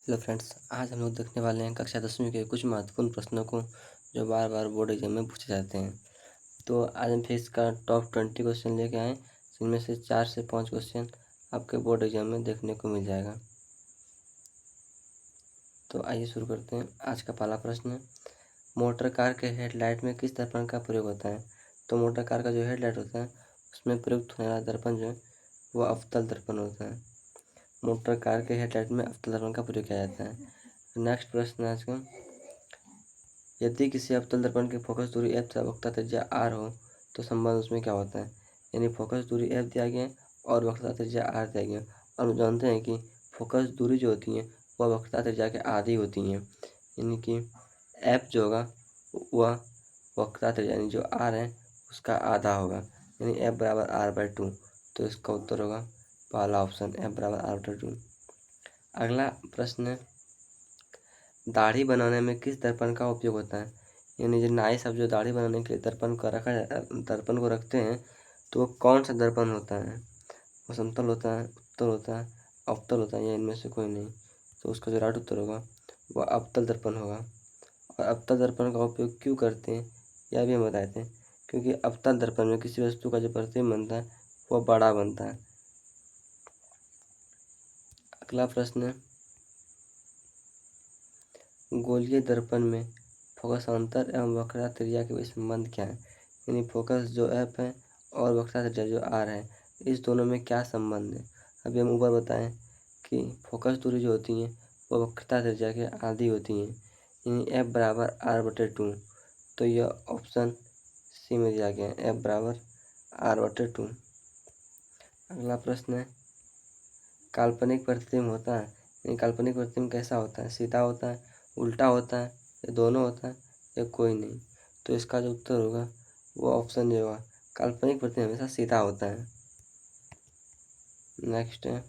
Hello friends, आज हम लोग देखने वाले हैं कक्षा 10वीं के कुछ महत्वपूर्ण प्रश्नों को जो बार बार बोर्ड एग्जाम में पूछे जाते हैं। तो आज हम फिर इसका टॉप 20 क्वेश्चन लेके आए, जिनमें से 4 से 5 क्वेश्चन आपके बोर्ड एग्जाम में देखने को मिल जाएगा। तो आइए शुरू करते हैं। आज का पहला प्रश्न है, मोटर कार के हेडलाइट में किस दर्पण का प्रयोग होता है? तो मोटर कार का जो हेडलाइट होता है उसमें प्रयुक्त होने वाला दर्पण जो है वो अवतल दर्पण होता है। मोटर कार के हेडलाइट में अवतल दर्पण का प्रयोग किया जाता है। नेक्स्ट प्रश्न है आज का, यदि किसी अवतल दर्पण की फोकस दूरी f तथा वक्रता त्रिज्या r हो तो संबंध उसमें क्या होता है? यानी फोकस दूरी f दिया गया है और वक्रता त्रिज्या r दिया गया है, और हम जानते हैं कि फोकस दूरी जो होती है वह वक्रता त्रिज्या के आधी होती हैं। यानी कि f जो होगा वह वक्रता त्रिज्या यानी जो r है उसका आधा होगा, यानी f बराबर r/2। तो इसका उत्तर होगा पहला ऑप्शन, f बराबर r/2। अगला प्रश्न है, दाढ़ी बनाने में किस दर्पण का उपयोग होता है? यानी जो नाई साहब जो दाढ़ी बनाने के लिए दर्पण को रखते हैं, तो वो कौन सा दर्पण होता है? वो समतल होता है, उत्तल होता है, अवतल होता है, या इनमें से कोई नहीं? तो उसका जो राइट उत्तर होगा वह अवतल दर्पण होगा। और अवतल दर्पण का उपयोग क्यों करते हैं यह भी हम बताए थे, क्योंकि अवतल दर्पण में किसी वस्तु का जो प्रतिबिंब बनता है वह बड़ा बनता है। अगला प्रश्न है, गोलीय दर्पण में फोकसांतर एवं वक्रता त्रिज्या के बीच संबंध क्या है? यानी फोकस जो f है और वक्रता त्रिज्या जो r है, इस दोनों में क्या संबंध है? अभी हम ऊपर बताएं कि फोकस दूरी जो होती है वो वक्रता त्रिज्या के आधी होती है, यानी f बराबर r/2। तो यह ऑप्शन सी में दिया गया है, f बराबर r/2। अगला प्रश्न है, काल्पनिक प्रतिबिंब होता है, यानी काल्पनिक प्रतिबिंब कैसा होता है? सीधा होता है, उल्टा होता है, या दोनों होता है, या कोई नहीं? तो इसका जो उत्तर होगा वो ऑप्शन जो होगा, काल्पनिक प्रतिबिंब हमेशा सीधा होता है। नेक्स्ट है,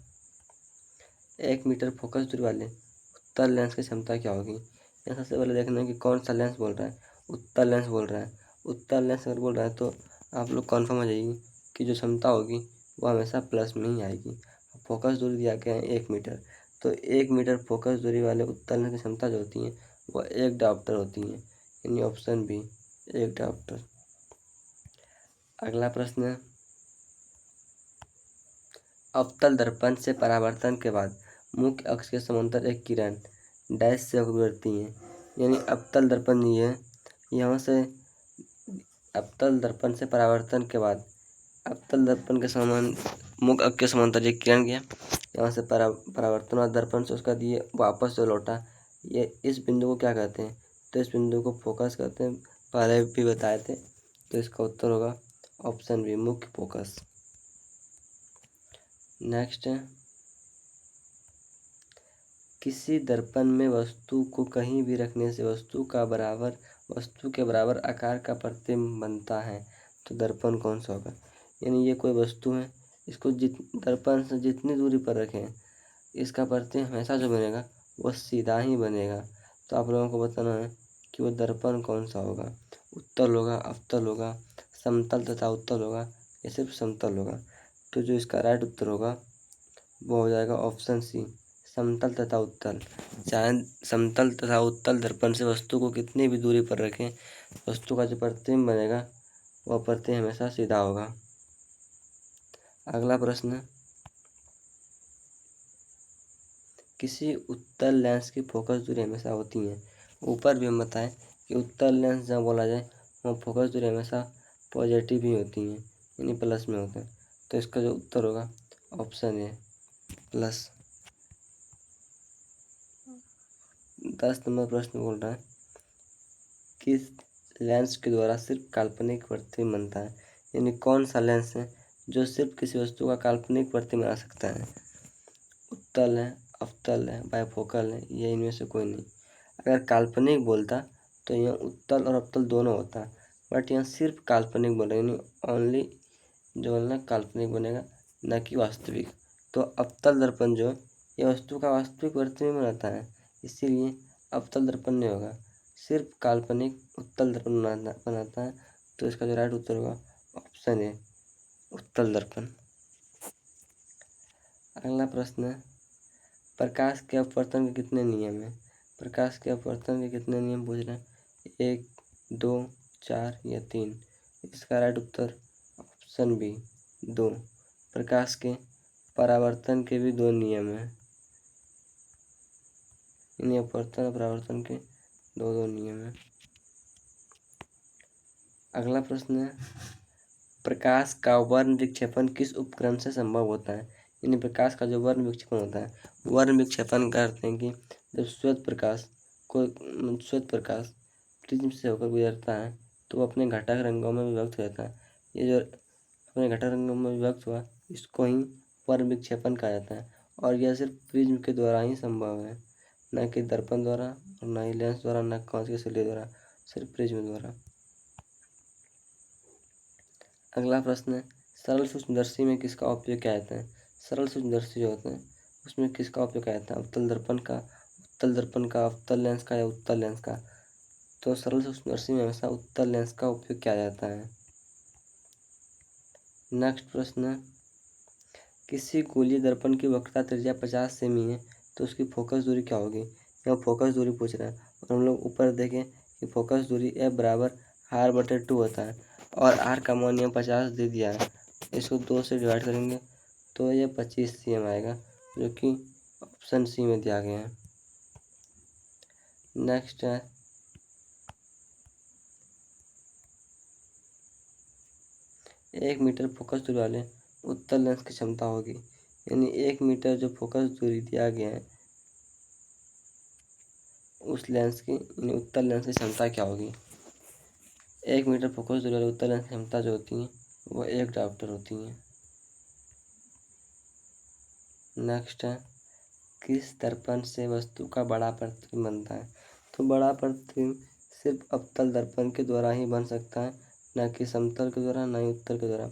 1 मीटर फोकस दूरी वाले उत्तल लेंस की क्षमता क्या होगी? यहाँ सबसे पहले देखना है कि कौन सा लेंस बोल रहा है। उत्तल लेंस बोल रहा है। उत्तल लेंस अगर बोल रहा है तो आप लोग कन्फर्म हो जाइए कि जो क्षमता होगी वो हमेशा प्लस में ही आएगी। फोकस दूरी दिया गया है 1 मीटर, तो 1 मीटर फोकस दूरी वाले उत्तल लेंस की क्षमता जो होती है वह 1 डायोप्टर होती है, यानी ऑप्शन बी 1 डायोप्टर। अगला प्रश्न है, अवतल दर्पण से परावर्तन के बाद मुख्य अक्ष के समांतर एक किरण डैश से गुजरती है। यानी अवतल दर्पण ये है, यहाँ से अवतल दर्पण से परावर्तन के बाद अवतल दर्पण के समान मुख्य अक्ष के समांतर एक किरण गया, यहाँ से परावर्तन और दर्पण से उसका दिए वापस जो लौटा, ये इस बिंदु को क्या कहते हैं? तो इस बिंदु को फोकस कहते हैं, पहले भी बताए थे। तो इसका उत्तर होगा ऑप्शन बी मुख्य फोकस। नेक्स्ट है, किसी दर्पण में वस्तु को कहीं भी रखने से वस्तु के बराबर आकार का प्रतिबिंब बनता है। तो दर्पण कौन सा होगा? यानी ये कोई वस्तु है, इसको दर्पण से जितनी दूरी पर रखें इसका प्रतिबिंब हमेशा जो बनेगा वो सीधा ही बनेगा। तो आप लोगों को बताना है कि वो दर्पण कौन सा होगा, उत्तल होगा, अवतल होगा, समतल तथा उत्तल होगा, या सिर्फ समतल होगा? तो जो इसका राइट उत्तर होगा वो हो जाएगा ऑप्शन सी समतल तथा उत्तल। चाहे समतल तथा उत्तल दर्पण से वस्तु को कितनी भी दूरी पर रखें, वस्तु का जो प्रतिबिंब बनेगा वह प्रतिबिंब हमेशा सीधा होगा। अगला प्रश्न, किसी उत्तल लेंस की फोकस दूरी हमेशा होती है। ऊपर भी हम बताएं कि उत्तल लेंस जब बोला जाए वह फोकस दूरी हमेशा पॉजिटिव ही होती है, यानी प्लस में होता है। तो इसका जो उत्तर होगा ऑप्शन ए प्लस। 10 नंबर प्रश्न बोल रहा है, किस लेंस के द्वारा सिर्फ काल्पनिक प्रतिबिंब बनता है? यानी कौन सा लेंस है जो सिर्फ किसी वस्तु का काल्पनिक प्रतिबिंब बना सकता है? उत्तल है, अवतल है, बाइफोकल है, या इनमें से कोई नहीं? अगर काल्पनिक बोलता तो यहाँ उत्तल और अवतल दोनों होता, बट यहाँ सिर्फ काल्पनिक बोल रहे, यानी ओनली जो बोलना काल्पनिक बनेगा, न कि वास्तविक। तो अवतल दर्पण जो ये वस्तु का वास्तविक प्रतिबिंब बनाता है, इसीलिए अवतल दर्पण नहीं होगा, सिर्फ काल्पनिक उत्तल दर्पण बनाता है। तो इसका जो राइट उत्तर होगा ऑप्शन ए उत्तल दर्पण। अगला प्रश्न है, प्रकाश के अपवर्तन के कितने नियम हैं? प्रकाश के अपवर्तन के कितने नियम पूछ रहे हैं? 1, 2, 4 या 3? इसका राइट उत्तर ऑप्शन बी 2। प्रकाश के परावर्तन के भी 2 नियम हैं। इन अपवर्तन और परावर्तन के 2 नियम हैं। अगला प्रश्न है, प्रकाश का वर्ण विक्षेपण किस उपकरण से संभव होता है? यानी प्रकाश का जो वर्ण विक्षेपण होता है, वर्ण विक्षेपण करते हैं कि जब श्वेत प्रकाश प्रिज्म से होकर गुजरता है तो वो अपने घटक रंगों में विभक्त हो जाता है। ये जो अपने घटक रंगों में विभक्त हुआ, इसको ही वर्ण विक्षेपण कहा जाता है। और यह सिर्फ प्रिज्म के द्वारा ही संभव है, न कि दर्पण द्वारा और न ही लेंस द्वारा, न कांच के सिले द्वारा, सिर्फ प्रिज्म द्वारा। अगला प्रश्न है, सरल सूक्ष्मदर्शी में किसका उपयोग किया जाता है? सरल सूक्ष्मदर्शी जो होते हैं उसमें किसका उपयोग किया जाता है? अवतल दर्पण का, अवतल लेंस का या उत्तल लेंस का? तो सरल सूक्ष्मदर्शी में हमेशा उत्तल लेंस का उपयोग किया जाता है। नेक्स्ट प्रश्न है, किसी गोलीय दर्पण की वक्रता त्रिज्या 50 सेमी है तो उसकी फोकस दूरी क्या होगी? यहाँ फोकस दूरी पूछ रहा है और हम लोग ऊपर देखें कि फोकस दूरी F बराबर R/2 होता है और R का मान यहाँ 50 दे दिया है। इसको 2 से डिवाइड करेंगे तो ये 25 cm आएगा, जो कि ऑप्शन सी में दिया गया है। नेक्स्ट है, 1 मीटर फोकस दूरी वाले उत्तल लेंस की क्षमता होगी। यानी 1 मीटर जो फोकस दूरी दिया गया है उस लेंस की, यानी उत्तल लेंस की क्षमता क्या होगी? 1 मीटर फोकस दूरी वाले उत्तल लेंस की क्षमता जो होती है वो 1 डायोप्टर होती है। नेक्स्ट है, किस दर्पण से वस्तु का बड़ा प्रतिबिंब बनता है? तो बड़ा प्रतिबिंब सिर्फ अवतल दर्पण के द्वारा ही बन सकता है, न कि समतल के द्वारा, न ही उत्तल के द्वारा।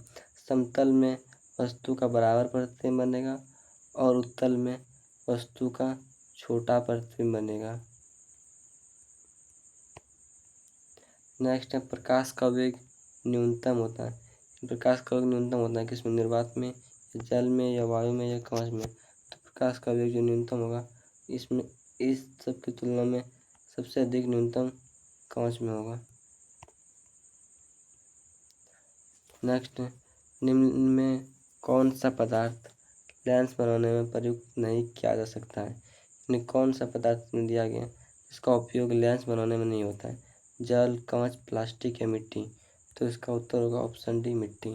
समतल में वस्तु का बराबर प्रतिबिंब बनेगा और उत्तल में वस्तु का छोटा प्रतिबिंब बनेगा। नेक्स्ट है, प्रकाश का वेग न्यूनतम होता है। प्रकाश का वेग न्यूनतम होता है किसमें? निर्वात में, जल में, या वायु में, या कांच में? तो प्रकाश का वेग जो न्यूनतम होगा इसमें, इस सब की तुलना में सबसे अधिक न्यूनतम कांच में होगा। नेक्स्ट है, निम्न में कौन सा पदार्थ लेंस बनाने में प्रयुक्त नहीं किया जा सकता है? यानी कौन सा पदार्थ में दिया गया इसका उपयोग लेंस बनाने में नहीं होता है? जल, कांच, प्लास्टिक या मिट्टी? तो इसका उत्तर होगा ऑप्शन डी मिट्टी।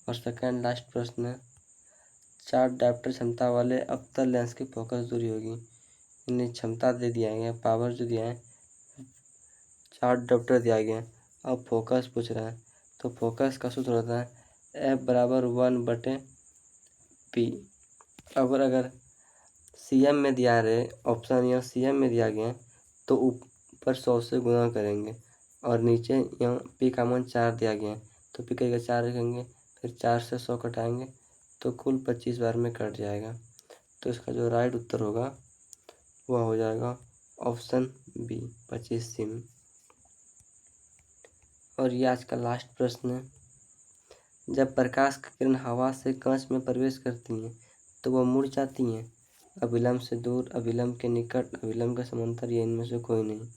और सेकंड लास्ट प्रश्न है, 4 डायोप्टर क्षमता वाले अवतल लेंस की फोकस दूरी होगी। इन्हें क्षमता दे दिया गया, पावर जो दिया है 4 डायोप्टर दिया गया है। अब फोकस पूछ रहा है तो फोकस का सूत्र होता है F बराबर 1/P। अगर CM में दिया रहे ऑप्शन या CM में दिया गया तो ऊपर 100 से गुणा करेंगे और नीचे यहाँ P का मान 4 दिया गया है तो P का 4 रखेंगे, फिर 4 से 100 कटाएंगे तो कुल 25 बार में कट जाएगा। तो इसका जो राइट उत्तर होगा वह हो जाएगा ऑप्शन बी 25 cm। और ये आज का लास्ट प्रश्न है, जब प्रकाश की किरण हवा से कांच में प्रवेश करती हैं तो वह मुड़ जाती हैं? अभिलंब से दूर, अभिलंब के निकट, अभिलंब के समांतर, या इनमें से कोई नहीं?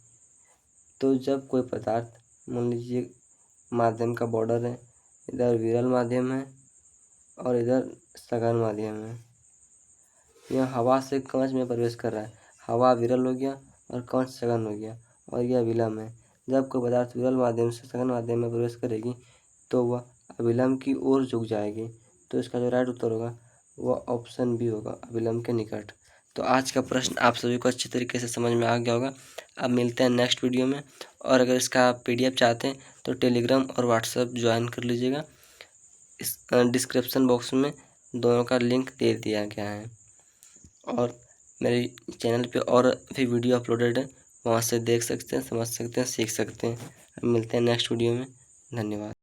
तो जब कोई पदार्थ, मान लीजिए माध्यम का बॉर्डर है, इधर विरल माध्यम है और इधर सघन माध्यम है, यह हवा से कांच में प्रवेश कर रहा है, हवा विरल हो गया और कांच सघन हो गया और यह अभिलंब है। जब कोई पदार्थ विरल माध्यम से सघन माध्यम में प्रवेश करेगी तो वह अभिलंब की ओर झुक जाएगी। तो इसका जो राइट उत्तर होगा वह ऑप्शन बी होगा, अभिलंब के निकट। तो आज का प्रश्न आप सभी को अच्छी तरीके से समझ में आ गया होगा। अब मिलते हैं नेक्स्ट वीडियो में। और अगर इसका PDF चाहते हैं तो टेलीग्राम और व्हाट्सएप ज्वाइन कर लीजिएगा। इस डिस्क्रिप्शन बॉक्स में दोनों का लिंक दे दिया गया है और मेरे चैनल पे और भी वीडियो अपलोडेड है, वहाँ से देख सकते हैं, समझ सकते हैं, सीख सकते हैं। मिलते हैं नेक्स्ट वीडियो में। धन्यवाद।